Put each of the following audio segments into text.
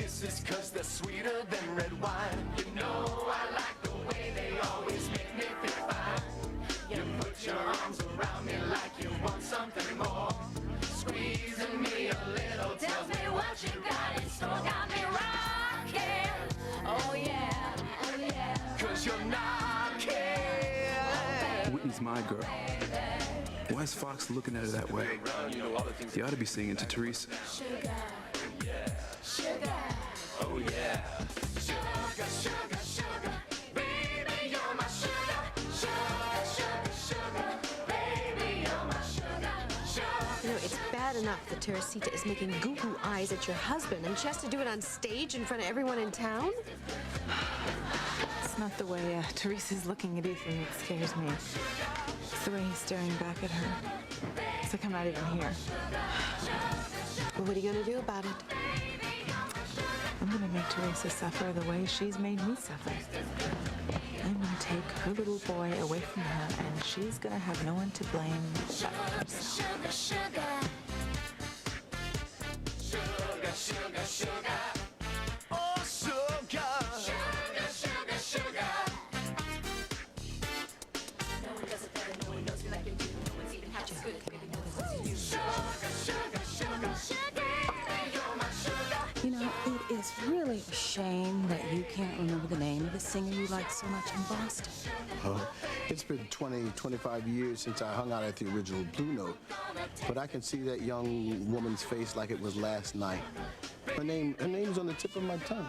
kisses, 'cause they're sweeter than red wine. You know I like the way they always make me feel fine. You put your arms around me like you want something more. Squeezing me a little, tells me what you got in store. Got me rocking, oh yeah, 'cause you're knocking. Whitney's my girl. Why is Fox looking at her that way? You ought to be singing to Teresa. Sugar, sugar, oh yeah. Sugar, sugar, sugar, baby, you're my sugar. Sugar, sugar, sugar, baby, you're my sugar. Sugar. You know, it's bad enough that Teresita is making goo-goo eyes at your husband, and she has to do it on stage in front of everyone in town? It's not the way Teresa's looking at Ethan that scares me. It's the way he's staring back at her. It's like I'm not even here. Well, what are you going to do about it? I'm going to make Teresa suffer the way she's made me suffer. I'm going to take her little boy away from her, and she's going to have no one to blame but herself. Sugar, sugar, sugar, sugar, sugar, oh sugar, sugar, sugar, sugar. No one does it better, no one knows me like you do. No one's even half as good as really knows you. Sugar, sugar, sugar, sugar, you're my sugar. You know, it is really a shame that you can't remember the name of the singer you liked so much in Boston. Oh, it's been 20, 25 years since I hung out at the original Blue Note. But I can see that young woman's face like it was last night. Her name's on the tip of my tongue.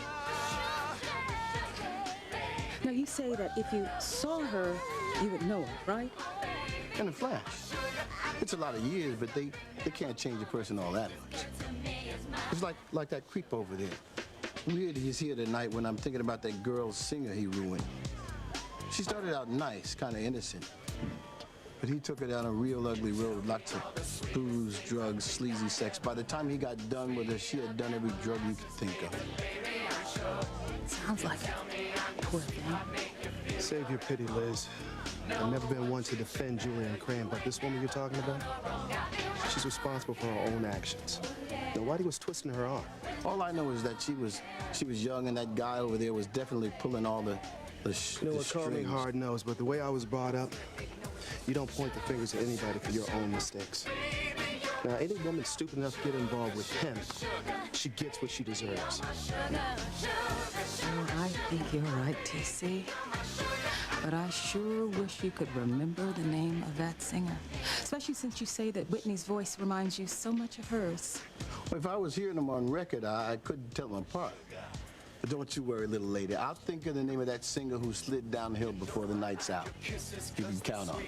Now, you say that if you saw her, you would know her, right? In a flash. It's a lot of years, but they can't change a person all that much. It's like that creep over there. Weird he's here tonight when I'm thinking about that girl singer he ruined. She started out nice, kind of innocent. But he took her down a real ugly road, lots of booze, drugs, sleazy sex. By the time he got done with her, she had done every drug you could think of. Sounds like it. Poor thing. Save your pity, Liz. I've never been one to defend Julian Cram, but this woman you're talking about, she's responsible for her own actions. Now, Whitey was twisting her arm. All I know is that she was young, and that guy over there was definitely pulling all the You know what, call me hard-nosed, but the way I was brought up, you don't point the fingers at anybody for your own mistakes. Now, any woman stupid enough to get involved with him, she gets what she deserves. Oh, I think you're right, TC. But I sure wish you could remember the name of that singer. Especially since you say that Whitney's voice reminds you so much of hers. Well, if I was hearing them on record, I couldn't tell them apart. But don't you worry, little lady. I'll think of the name of that singer who slid down the hill before the night's out. You can count on it.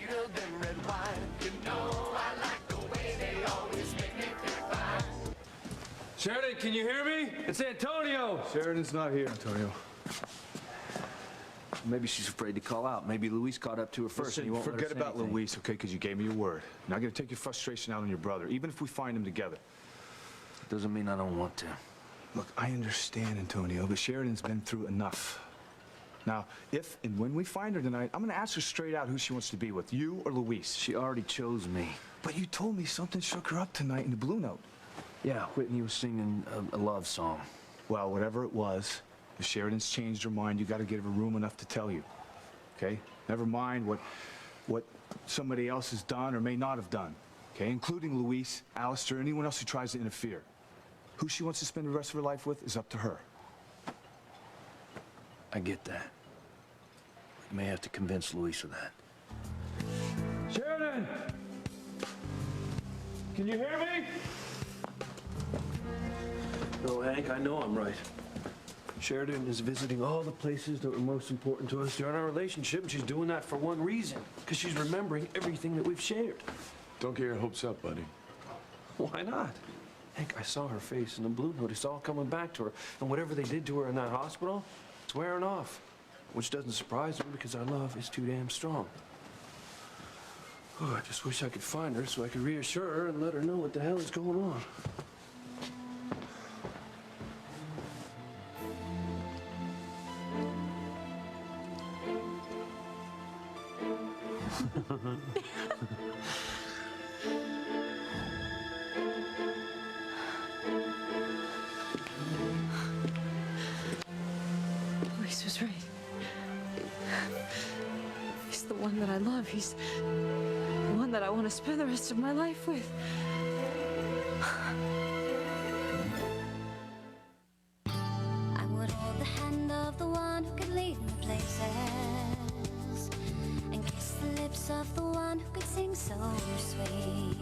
Sheridan, can you hear me? It's Antonio. Sheridan's not here, Antonio. Maybe she's afraid to call out. Maybe Luis caught up to her first. Listen, and you won't forget let her say about anything. Luis, okay? Because you gave me your word. Now I'm gonna take your frustration out on your brother, even if we find him together. Doesn't mean I don't want to. Look, I understand, Antonio, but Sheridan's been through enough. Now, if and when we find her tonight, I'm gonna ask her straight out who she wants to be with, you or Luis. She already chose me. But you told me something shook her up tonight in the Blue Note. Yeah, Whitney was singing a love song. Well, whatever it was, if Sheridan's changed her mind, you gotta give her room enough to tell you. Okay? Never mind what somebody else has done or may not have done. Okay? Including Luis, Alistair, anyone else who tries to interfere. Who she wants to spend the rest of her life with is up to her. I get that. You may have to convince Luis of that. Sheridan! Can you hear me? No, Hank, I know I'm right. Sheridan is visiting all the places that were most important to us during our relationship, and she's doing that for one reason, because she's remembering everything that we've shared. Don't get your hopes up, buddy. Why not? Hank, I saw her face in the Blue Note. It's all coming back to her. And whatever they did to her in that hospital, it's wearing off. Which doesn't surprise me because our love is too damn strong. Oh, I just wish I could find her so I could reassure her and let her know what the hell is going on. one that I love. He's the one that I want to spend the rest of my life with. I would hold the hand of the one who could lead me places, and kiss the lips of the one who could sing so sweet.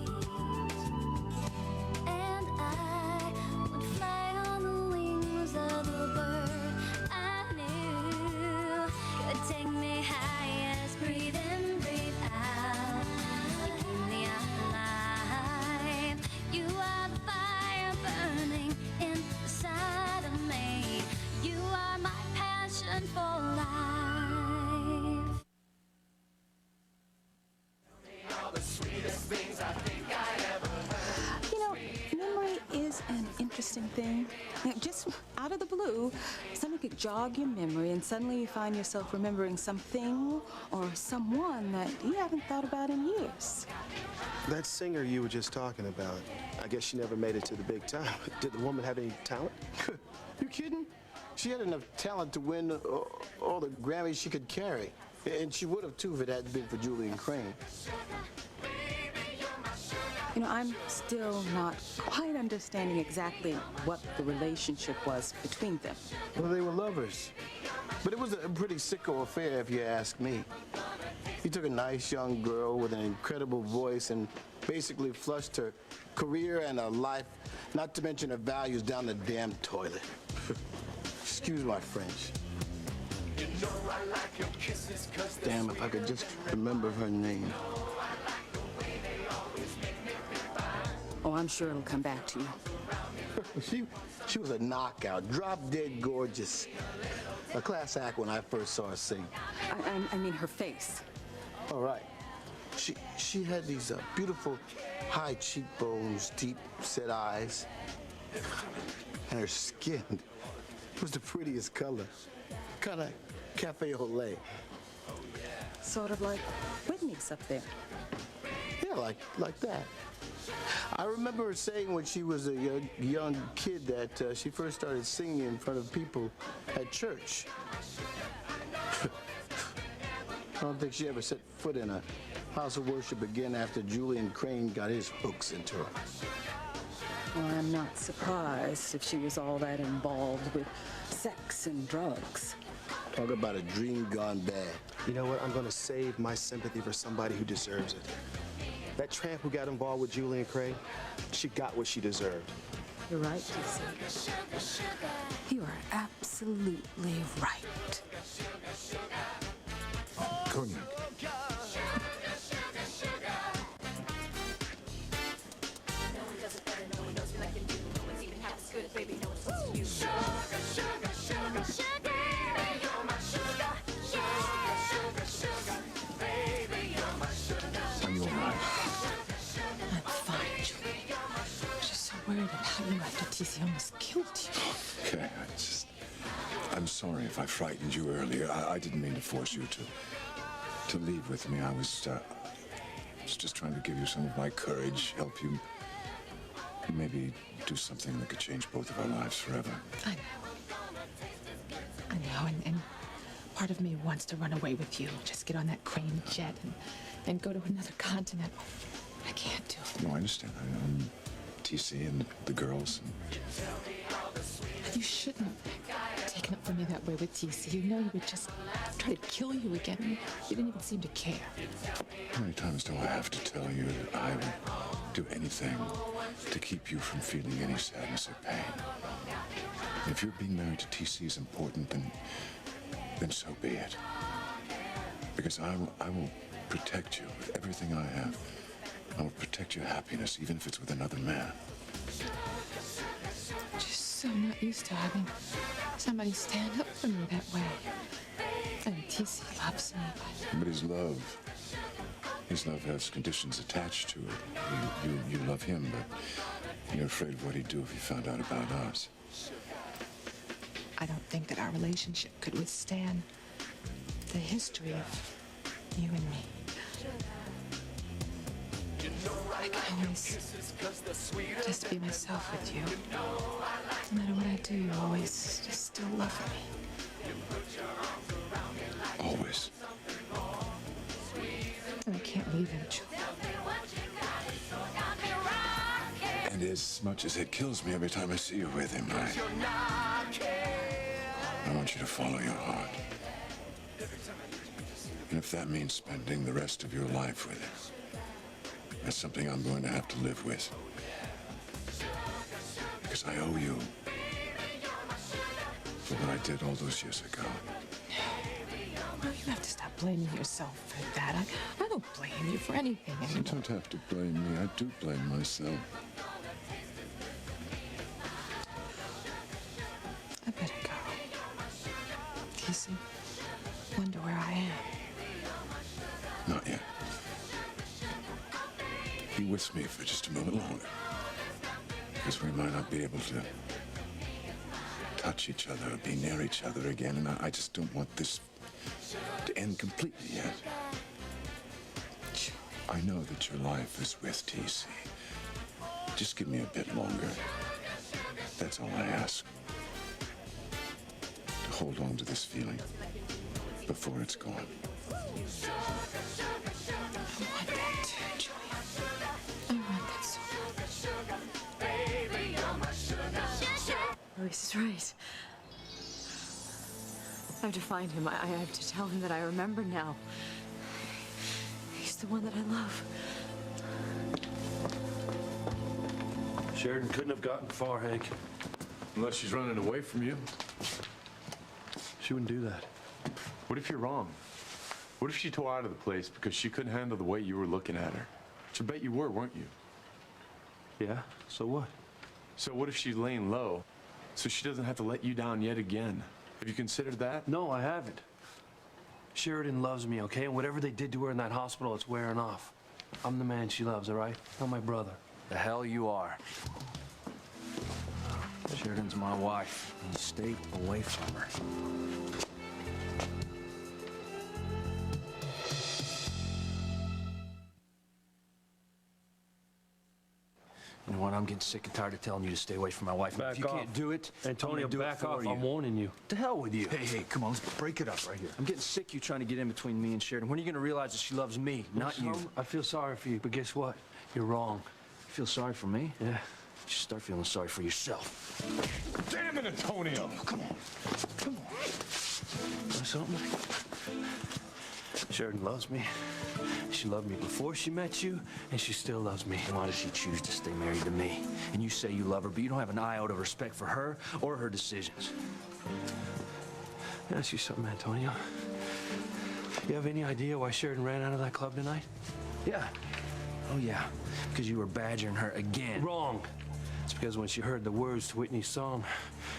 And I would fly on the wings of the bird I knew could take me high as breathe in, breathe out. You keep me alive. You are the fire burning inside of me. You are my passion for life. You know, memory is an interesting thing. You know, just out of the blue, something could jog your memory and suddenly you find yourself remembering something or someone that you haven't thought about in years. That singer you were just talking about, I guess she never made it to the big time. Did the woman have any talent? You kidding? She had enough talent to win all the Grammys she could carry. And she would have, too, if it hadn't been for Julian Crane. You know, I'm still not quite understanding exactly what the relationship was between them. Well, they were lovers. But it was a pretty sicko affair, if you ask me. He took a nice young girl with an incredible voice and basically flushed her career and her life, not to mention her values, down the damn toilet. Excuse my French. Damn, if I could just remember her name. Oh, I'm sure it'll come back to you. She was a knockout, drop-dead gorgeous. A class act when I first saw her sing. I mean her face. All right. She had these beautiful high cheekbones, deep set eyes. And her skin was the prettiest color. Kind of cafe au lait. Sort of like Whitney's up there. Yeah, like that. I remember her saying when she was a young kid that she first started singing in front of people at church. I don't think she ever set foot in a house of worship again after Julian Crane got his hooks into her. Well, I'm not surprised if she was all that involved with sex and drugs. Talk about a dream gone bad. You know what? I'm going to save my sympathy for somebody who deserves it. That tramp who got involved with Julian Crane, she got what she deserved. You're right, TC. You are absolutely right. Cognac. Are you all right? I'm fine, Julie. I'm just so worried about you after TC almost killed you. Okay, I'm sorry if I frightened you earlier. I didn't mean to force you to leave with me. I was just trying to give you some of my courage, help you maybe do something that could change both of our lives forever. I know, and part of me wants to run away with you, just get on that Crane jet and go to another continent. I can't do it. No, I understand. I'm TC and the girls. You shouldn't have taken up for me that way with TC. You know he would just try to kill you again. You didn't even seem to care. How many times do I have to tell you that I would do anything to keep you from feeling any sadness or pain? And if you're being married to TC is important, then so be it. Because I will protect you with everything I have. I will protect your happiness, even if it's with another man. Just so not used to having somebody stand up for me that way. And TC loves me, But his love has conditions attached to it. You love him, but you're afraid of what he'd do if he found out about us. I don't think that our relationship could withstand the history of you and me. I can always just be myself with you. No matter what I do, you always just still love me. Always. leave him, Julia. And as much as it kills me every time I see you with him, I want you to follow your heart. And if that means spending the rest of your life with him, that's something I'm going to have to live with. Because I owe you for what I did all those years ago. Well, you have to stop blaming yourself for that. I don't blame you for anything anymore. You don't have to blame me. I do blame myself. I better go. Casey, wonder where I am. Not yet. Be with me for just a moment longer. Because we might not be able to touch each other or be near each other again, and I just don't want this to end completely yet. I know that your life is with TC. Just give me a bit longer. That's all I ask. To hold on to this feeling before it's gone. I want that too, Julia. I want that so much. Luis is right. I have to find him. I have to tell him that I remember now. He's the one that I love. Sheridan couldn't have gotten far, Hank. Unless she's running away from you. She wouldn't do that. What if you're wrong? What if she tore out of the place because she couldn't handle the way you were looking at her? Which I bet you were, weren't you? Yeah, so what? So what if she's laying low so she doesn't have to let you down yet again? Have you considered that? No, I haven't. Sheridan loves me, okay? And whatever they did to her in that hospital, it's wearing off. I'm the man she loves, all right? Not my brother. The hell you are. Sheridan's my wife. And stay away from her. You know what? I'm getting sick and tired of telling you to stay away from my wife. Back If you off. can't do it, Antonio, I'm gonna do back it for off. you. I'm warning you. To hell with you. Hey, come on, let's break it up right here. I'm getting sick of you trying to get in between me and Sheridan. When are you going to realize that she loves me, not you? I feel sorry for you, but guess what? You're wrong. You feel sorry for me? Yeah. You should start feeling sorry for yourself. Damn it, Antonio! Come on. Come on. Want something? Sheridan loves me. She loved me before she met you, and she still loves me. Why does she choose to stay married to me? And you say you love her, but you don't have an iota of respect for her or her decisions. Let me ask you something, Antonio. You have any idea why Sheridan ran out of that club tonight? Yeah. Oh, yeah. Because you were badgering her again. Wrong. It's because when she heard the words to Whitney's song,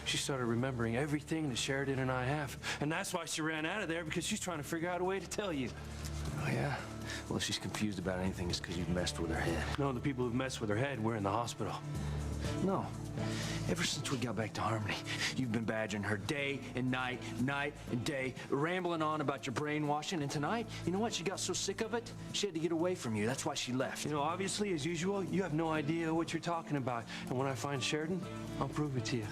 she started remembering everything that Sheridan and I have. And that's why she ran out of there, because she's trying to figure out a way to tell you. Oh, yeah? Well, if she's confused about anything, it's because you've messed with her head. No, the people who've messed with her head, we're in the hospital. No. Ever since we got back to Harmony, you've been badgering her day and night and day, rambling on about your brainwashing. And tonight, you know what? She got so sick of it, she had to get away from you. That's why she left. You know, obviously, as usual, you have no idea what you're talking about. And when I find Sheridan, I'll prove it to you.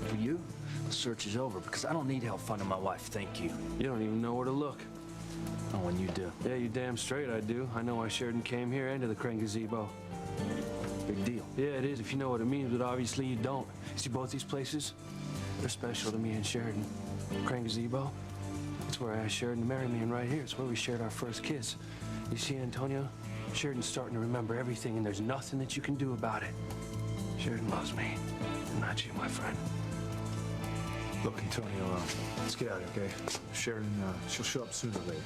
For you, the search is over because I don't need help finding my wife, thank you. You don't even know where to look. Oh, and you do. Yeah, you damn straight I do. I know why Sheridan came here and to the Crane Gazebo. Big deal. Yeah, it is if you know what it means, but obviously you don't. See, both these places, they're special to me and Sheridan. Crane Gazebo, it's where I asked Sheridan to marry me, and right here, it's where we shared our first kiss. You see, Antonio, Sheridan's starting to remember everything, and there's nothing that you can do about it. Sheridan loves me, and not you, my friend. Look, Antonio, let's get out of here, okay? Sheridan, she'll show up sooner or later.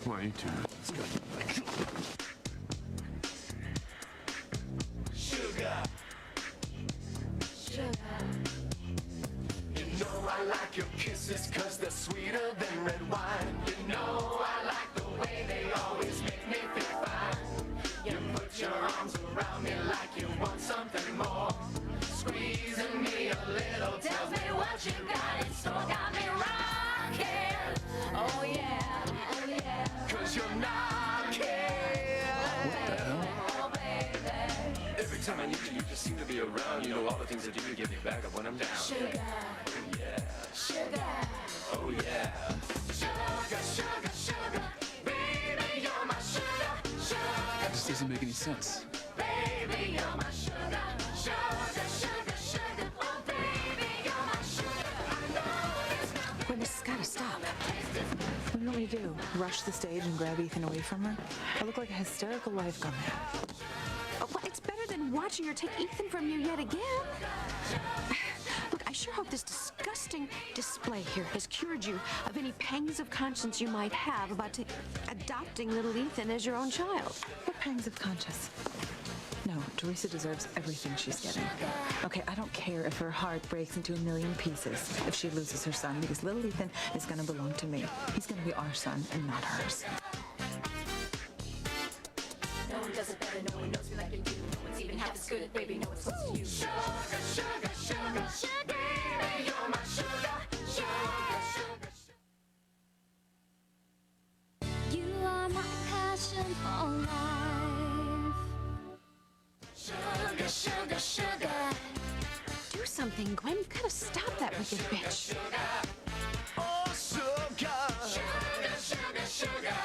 Come on, you two. Let's go. Sugar. You know I like your kisses 'cause they're sweeter than red wine. You know I like the way they always make me feel fine. You put your arms around me like you want something more. Squeezing me a little, tells me what you got in store. Got me rocking. Oh yeah, oh yeah. 'Cause you're knocking. What the hell? Oh baby. Every time I need you, you just seem to be around. You know all the things I do to get me back up when I'm down. Sugar. Yeah. Sugar. Oh, yeah. Sugar, sugar, sugar. Baby, you're my sugar, sugar. sense. Baby, you're my sugar, sugar, sugar, sugar. Oh, baby, you're my sugar. I know there's nothing. When this has got to stop. What do you want me to do? Rush the stage and grab Ethan away from her? I look like a hysterical wife gone mad. Oh, well, it's better than watching her take Ethan from you yet again. Look, I sure hope this disgusting display here has cured you of any pangs of conscience you might have about adopting little Ethan as your own child. What pangs of conscience? No, Teresa deserves everything she's getting. Okay, I don't care if her heart breaks into a million pieces if she loses her son, because little Ethan is gonna belong to me. He's gonna be our son and not hers. No one does it better, no one knows me like you do. No one's even half as good at baby, no one's close to you. Sugar, sugar, sugar, sugar. Baby, you're my sugar, sugar, sugar, sugar. You are my passion for life. Sugar, sugar, sugar. Do something, Gwen. You've got to stop that wicked bitch. Oh, sugar. Sugar, sugar, sugar.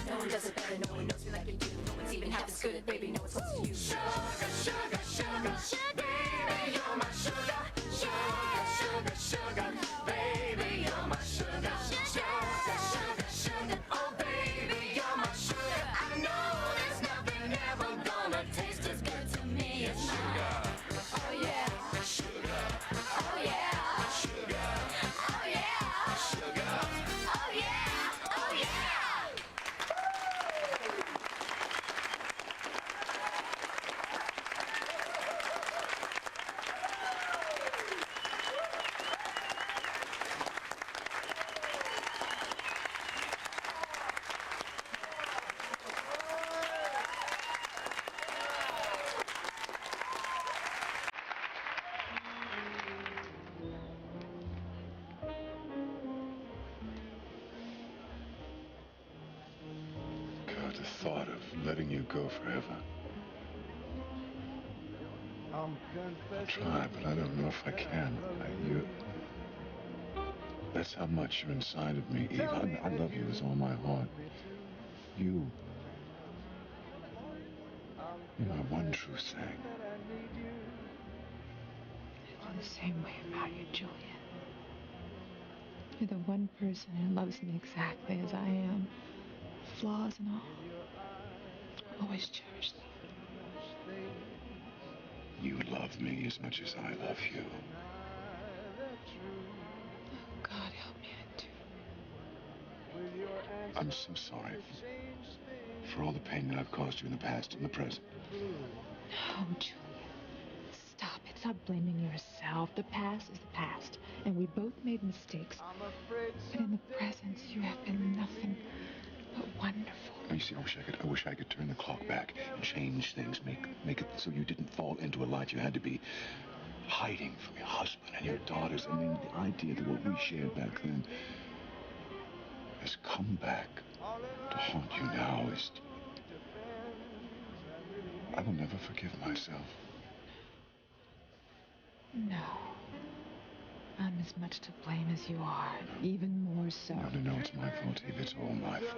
No one does it better, no one knows me like you do. No one's even half as good at baby, no one's close to you. Sugar, sugar, sugar, sugar. Baby, you're my sugar, sugar, sugar, sugar. Baby, you're my sugar, sugar, sugar, sugar. Oh, baby, you're my sugar. I know there's nothing ever gonna taste as good to me as sugar. Oh yeah, sugar. Oh yeah, sugar. Oh yeah, sugar. Oh yeah, oh yeah. God, the thought of letting you go forever. I'll try, but I don't know if I can. That's how much you're inside of me, Eve. I love you with all my heart. You're my one true thing. I feel the same way about you, Julian. You're the one person who loves me exactly as I am. Flaws and all. I'll always cherish them. You love me as much as I love you. God help me, I do. I'm so sorry for all the pain that I've caused you in the past and the present. No, Julian. Stop it. Stop blaming yourself. The past is the past, and we both made mistakes. But in the present, you have been nothing but wonderful. You see, I wish I could turn the clock back and change things, make it so you didn't fall into a life you had to be hiding from your husband and your daughters. I mean, the idea that what we shared back then has come back to haunt you now is... I will never forgive myself. No. I'm as much to blame as you are, even more so. No, it's my fault, Eve. It's all my fault.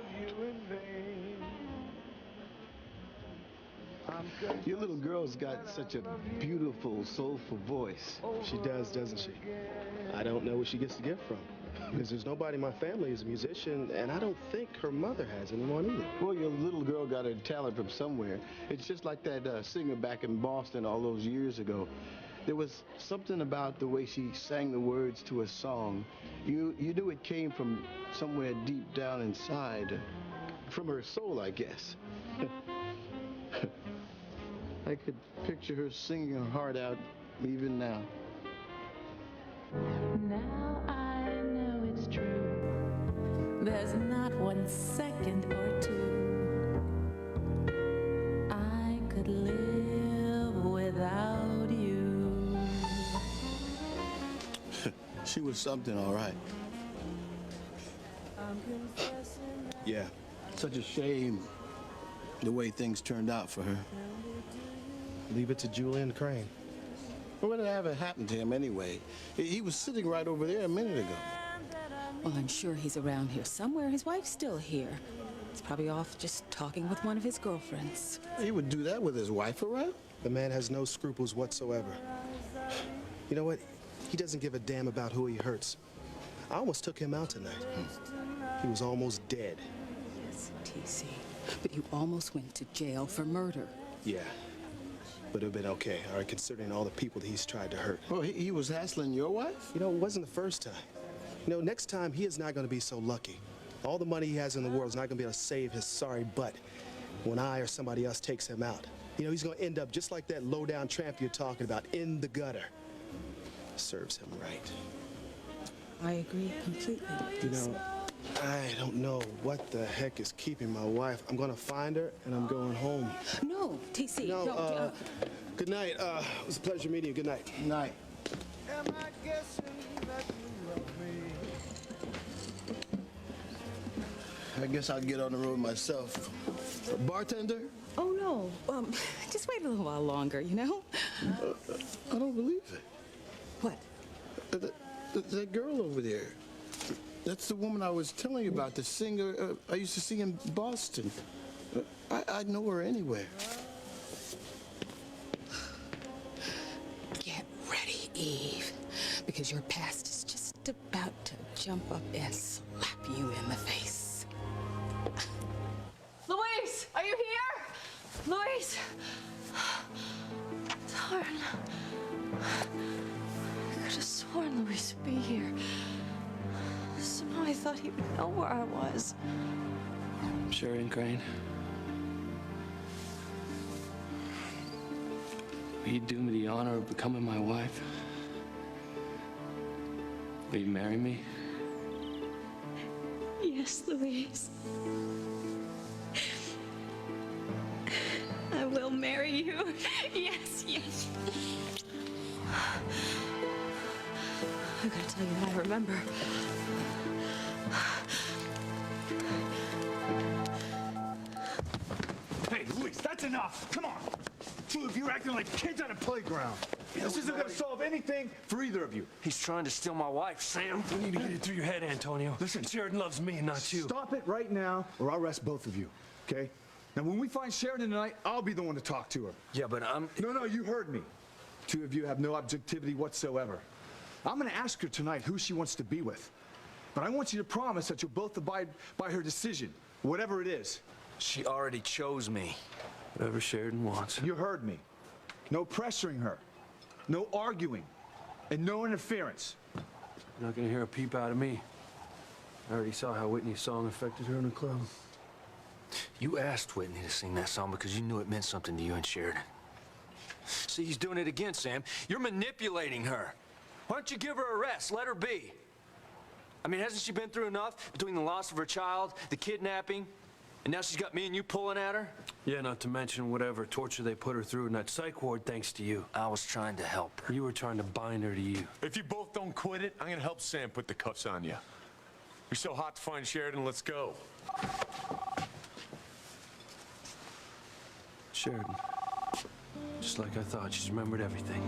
Your little girl's got such a beautiful, soulful voice. She does, doesn't she? I don't know where she gets the gift from. Because there's nobody in my family who's a musician, and I don't think her mother has anyone either. Well, your little girl got her talent from somewhere. It's just like that singer back in Boston all those years ago. There was something about the way she sang the words to a song. You knew it came from somewhere deep down inside. From her soul, I guess. I could picture her singing her heart out even now. Now I know it's true. There's not 1 second or two I could live without you. She was something, all right. Yeah. Such a shame the way things turned out for her. Leave it to Julian Crane. Well, whatever happened to him anyway? He was sitting right over there a minute ago. Well, I'm sure he's around here somewhere. His wife's still here. He's probably off just talking with one of his girlfriends. He would do that with his wife around? The man has no scruples whatsoever. You know what? He doesn't give a damn about who he hurts. I almost took him out tonight. He was almost dead. Yes, TC. But you almost went to jail for murder. Yeah. But it would have been okay, all right, considering all the people that he's tried to hurt. Oh, he was hassling your wife? You know, it wasn't the first time. You know, next time, he is not going to be so lucky. All the money he has in the world is not going to be able to save his sorry butt when I or somebody else takes him out. You know, he's going to end up just like that low-down tramp you're talking about, in the gutter. Serves him right. I agree completely. You know, I don't know what the heck is keeping my wife. I'm going to find her, and I'm going home. No, TC, No, don't. good night. It was a pleasure meeting you. Good night. Night. Am I guessing that you love me? I guess I'll get on the road myself. Bartender? Oh, no. Just wait a little while longer, you know? I don't believe it. What? That girl over there. That's the woman I was telling you about, the singer I used to see in Boston. I'd know her anywhere. Get ready, Eve, because your past is just about to jump up and slap you in the face. Louise, are you here? Louise! Darn. I could have sworn Louise would be here. Somehow I thought he would know where I was. Sheridan Crane. Will you do me the honor of becoming my wife? Will you marry me? Yes, Louise. I will marry you. Yes, yes. I gotta tell you, I remember. Hey, Louise, that's enough. Come on. Two of you are acting like kids on a playground. This isn't going to solve anything for either of you. He's trying to steal my wife, Sam. You need to get it through your head, Antonio. Listen. Sheridan loves me, not you. Stop it right now, or I'll arrest both of you, okay? Now, when we find Sheridan tonight, I'll be the one to talk to her. Yeah, but I'm... No, you heard me. Two of you have no objectivity whatsoever. I'm going to ask her tonight who she wants to be with. But I want you to promise that you'll both abide by her decision, whatever it is. She already chose me. Whatever Sheridan wants. You heard me. No pressuring her. No arguing. And no interference. You're not gonna hear a peep out of me. I already saw how Whitney's song affected her in the club. You asked Whitney to sing that song because you knew it meant something to you and Sheridan. See, he's doing it again, Sam. You're manipulating her. Why don't you give her a rest? Let her be. I mean, hasn't she been through enough between the loss of her child, the kidnapping, and now she's got me and you pulling at her? Yeah, not to mention whatever torture they put her through in that psych ward thanks to you. I was trying to help her. You were trying to bind her to you. If you both don't quit it, I'm gonna help Sam put the cuffs on you. You're so hot to find Sheridan, let's go. Sheridan. Just like I thought, she's remembered everything.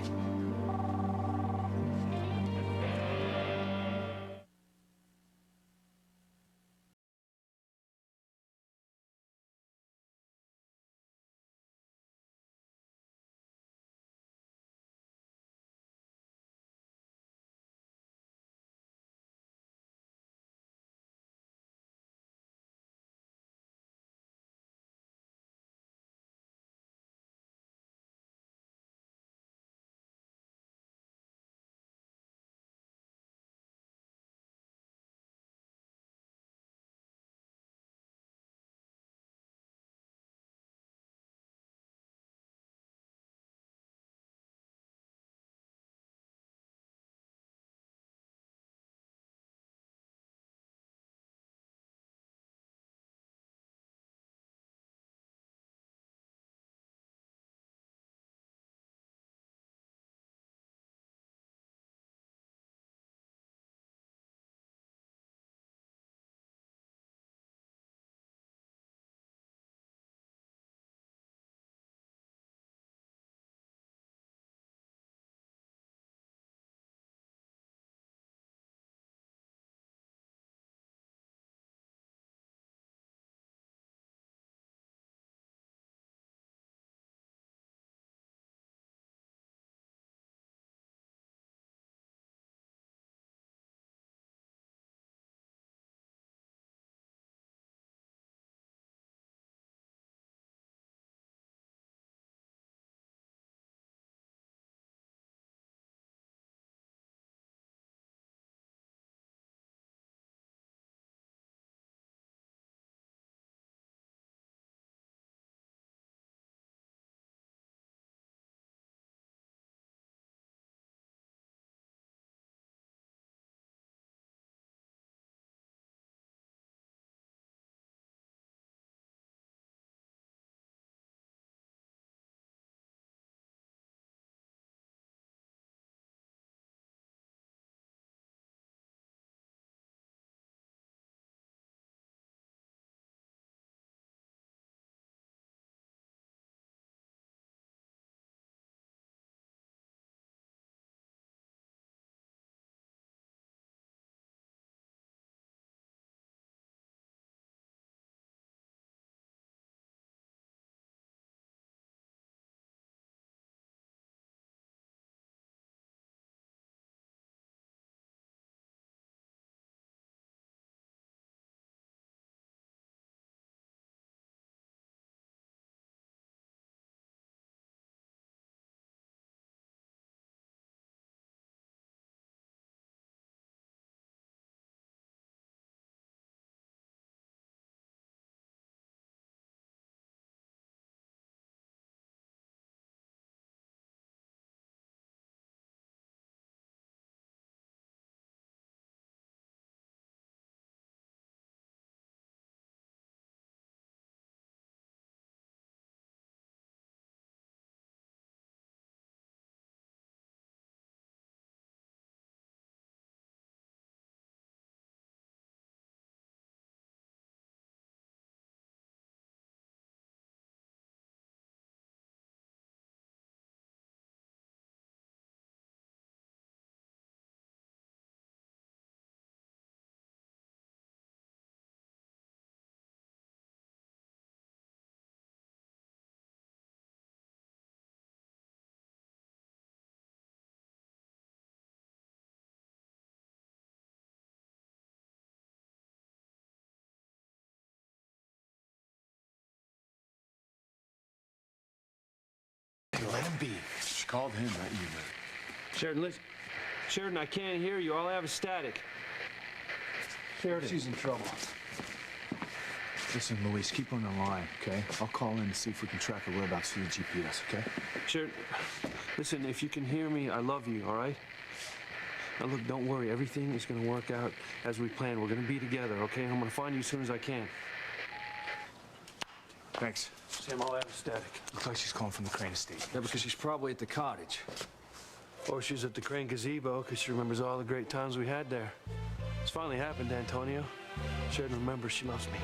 be? She called him, not you, man. Sheridan, listen. Sheridan, I can't hear you. All I have is static. Sheridan. She's in trouble. Listen, Luis, keep her on the line, okay? I'll call in and see if we can track her whereabouts through the GPS, okay? Sheridan, listen, if you can hear me, I love you, all right? Now, look, don't worry. Everything is going to work out as we planned. We're going to be together, okay? And I'm going to find you as soon as I can. Thanks. Sam, all I have is static. Looks like she's calling from the Crane estate. Yeah, because she's probably at the cottage. Or she's at the Crane gazebo because she remembers all the great times we had there. It's finally happened, Antonio. Sheridan remembers she loves me.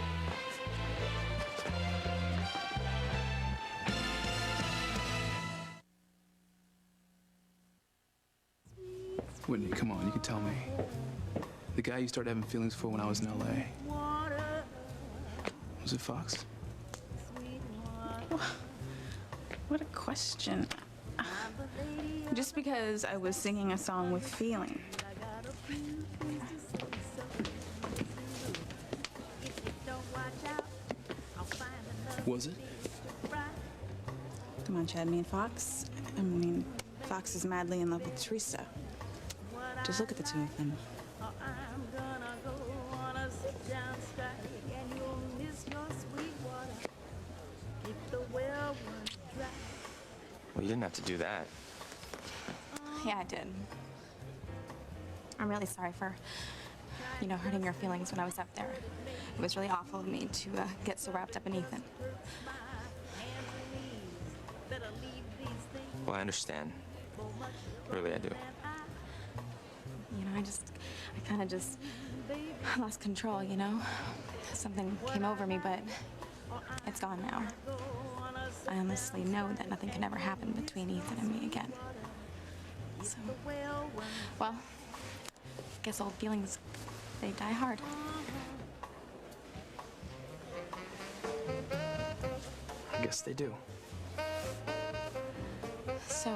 Whitney, come on, you can tell me. The guy you started having feelings for when I was in L.A. Was it Fox? What a question. Just because I was singing a song with feeling. Was it? Come on, Chad, me and Fox. I mean, Fox is madly in love with Teresa. Just look at the two of them. Well, you didn't have to do that. Yeah, I did. I'm really sorry for, hurting your feelings when I was up there. It was really awful of me to get so wrapped up in Ethan. Well, I understand. Really, I do. I kind of just lost control, Something came over me, but it's gone now. I honestly know that nothing can ever happen between Ethan and me again. So, well, I guess old feelings, they die hard. I guess they do. So,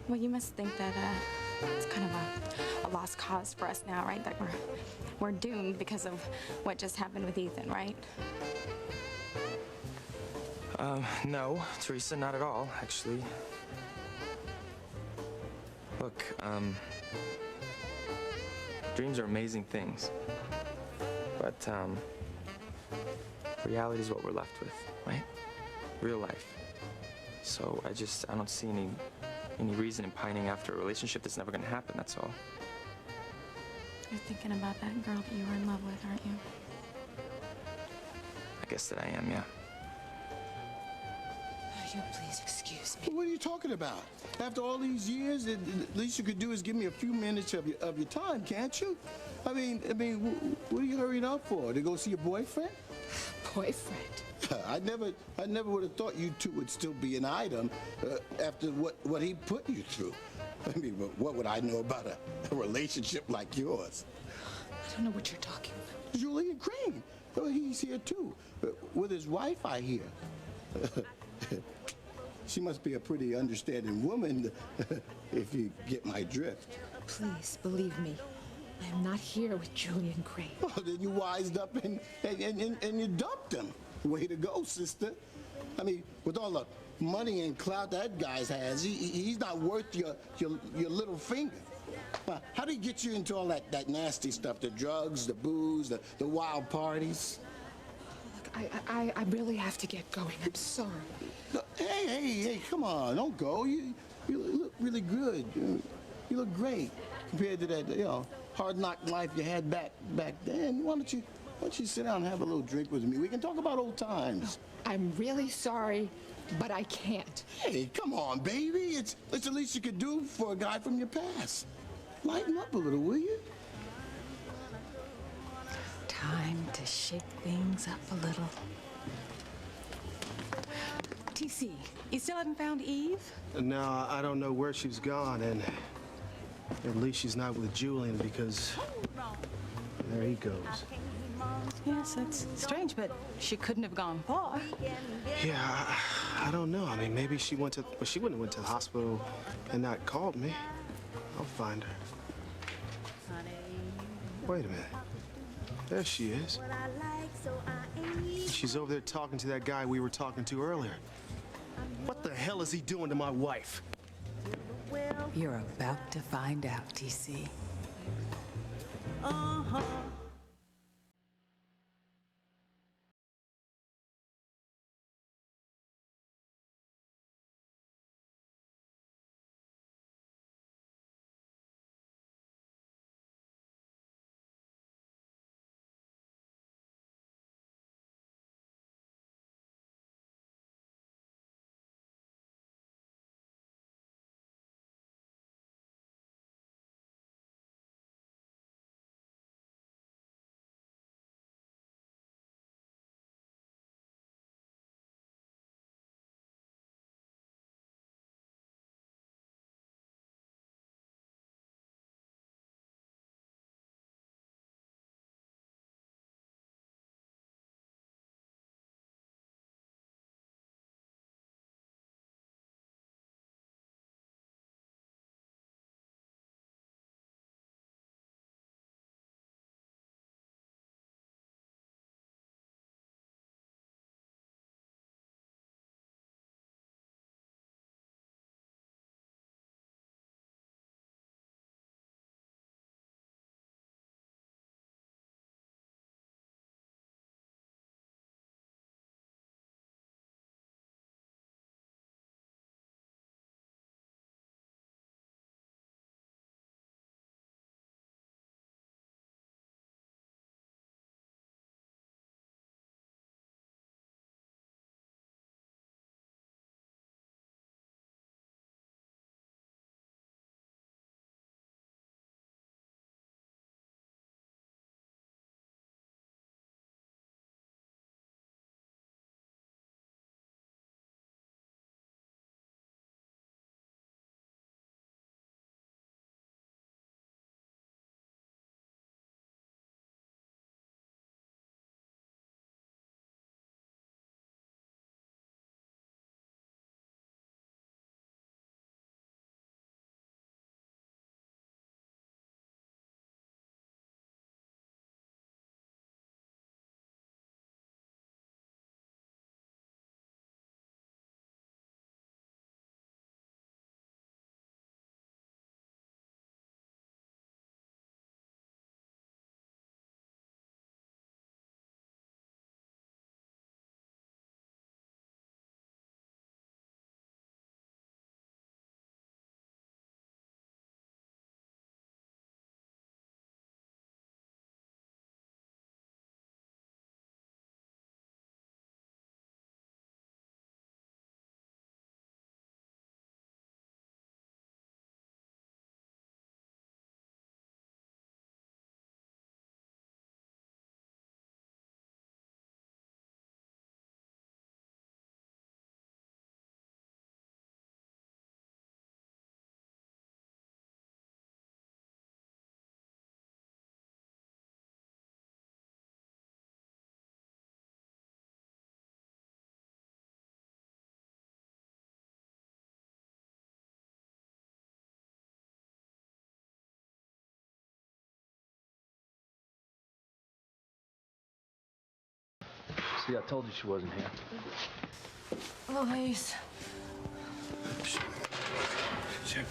well, you must think that, it's kind of a lost cause for us now, right? That we're doomed because of what just happened with Ethan, right? No, Teresa, not at all, actually. Look, dreams are amazing things. But, reality is what we're left with, right? Real life. So I don't see any reason in pining after a relationship that's never gonna happen, that's all. You're thinking about that girl that you were in love with, aren't you? I guess that I am, yeah. You please excuse me. What are you talking about? After all these years, at least you could do is give me a few minutes of your time, can't you? I mean, what are you hurrying up for? To go see your boyfriend? Boyfriend? I never would have thought you two would still be an item after what he put you through. I mean, what would I know about a relationship like yours? I don't know what you're talking about. Julian Crane. Oh, he's here too, with his wife, I hear. She must be a pretty understanding woman, if you get my drift. Please, believe me. I am not here with Julian Crane. Well, then you wised up and you dumped him. Way to go, sister. I mean, with all the money and clout that guy has, he's not worth your little finger. How did he get you into all that nasty stuff? The drugs, the booze, the wild parties? Look, I really have to get going. I'm sorry. Hey, come on, don't go. You look really good. You look great compared to that, hard knock life you had back then. Why don't you sit down and have a little drink with me? We can talk about old times. I'm really sorry, but I can't. Hey, come on, baby. It's the least you could do for a guy from your past. Lighten up a little, will you? Time to shake things up a little. TC, you still haven't found Eve? No, I don't know where she's gone, and at least she's not with Julian because there he goes. Yes, that's strange, but she couldn't have gone far. Yeah, I don't know. I mean, maybe she went to, well, she wouldn't have went to the hospital and not called me. I'll find her. Wait a minute. There she is. She's over there talking to that guy we were talking to earlier. What the hell is he doing to my wife? You're about to find out, TC. See, I told you she wasn't here. Louise. Sure.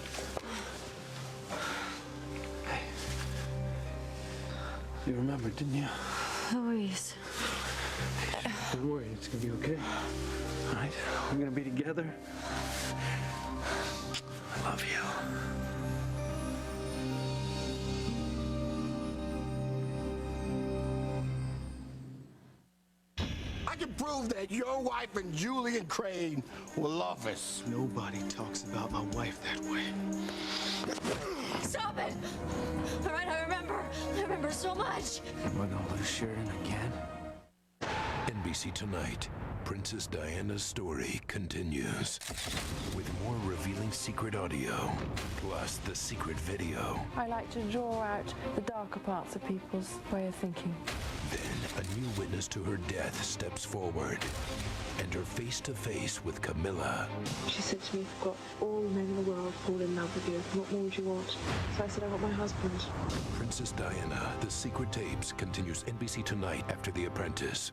Hey. You remembered, didn't you? Louise. Don't worry, it's gonna be okay. All right? We're gonna be together. I love you. I can prove that your wife and Julian Crane were lovers. Nobody talks about my wife that way. Stop it! All right, I remember so much. Am I gonna lose Sheridan again? NBC Tonight, Princess Diana's story continues. With more revealing secret audio, plus the secret video. I like to draw out the darker parts of people's way of thinking. Then a new witness to her death steps forward, and her face-to-face with Camilla. She said to me, "You've got all the men in the world fall in love with you. What more would you want?" So I said, "I got my husband." Princess Diana, The Secret Tapes continues NBC Tonight after The Apprentice.